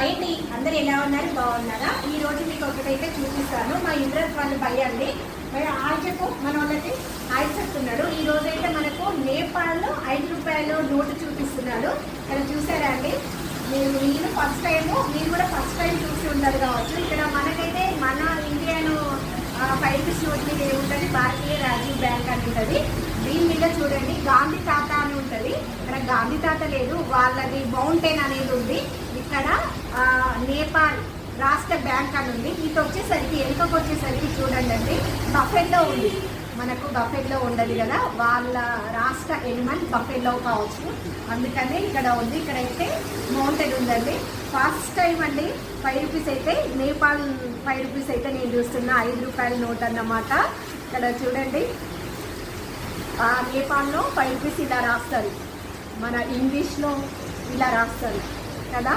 Hi అండి, అందరు ఎలా ఉన్నారు? బాగున్నారా? ఈ రోజు మీకు ఒకటైతే చూపిస్తాను. మా ఇంద్రత్ వాళ్ళు భయ అండి. భయ హాయ్ చెప్పు, మన వాళ్ళకి హాయ్ చెప్తున్నాడు. ఈ రోజు అయితే మనకు నేపాల్లో 5 రూపాయల నోటు చూపిస్తున్నాడు. ఇక్కడ చూసారా అండి? నేను ఫస్ట్ టైం, మీరు కూడా ఫస్ట్ టైం చూసి ఉంటారు కావచ్చు. ఇక్కడ మనకైతే మన ఇండియన్ 5 రూపీస్ నోట్ మీద ఏముంటుంది, భారతీయ రాజీవ్ బ్యాంక్ అని ఉంటుంది. దీని మీద చూడండి గాంధీ తాత అని ఉంటుంది. ఇక్కడ గాంధీ తాత లేదు, వాళ్ళది మౌంటైన్ అనేది ఉంది. ఇక్కడ నేపాల్ రాష్ట్ర బ్యాంక్ అని ఉంది. ఇది వచ్చేసరికి వెనుకకు వచ్చేసరికి చూడండి అండి, బఫెల్లో ఉంది. మనకు బఫెల్లో ఉండదు కదా, వాళ్ళ రాష్ట్ర ఎనిమల్ బఫెల్లో కావచ్చు, అందుకని ఇక్కడ ఉంది. ఇక్కడైతే మౌంటైన్ ఉందండి. ఫస్ట్ టైం అండి 5 రూపీస్ అయితే, నేపాల్ 5 రూపీస్ అయితే నేను చూస్తున్నా. 5 రూపాయల నోట్ అన్నమాట. ఇక్కడ చూడండి, నేపాల్లో 5 రూపీస్ ఇలా రాస్తారు, మన ఇంగ్లీష్లో ఇలా రాస్తారు కదా.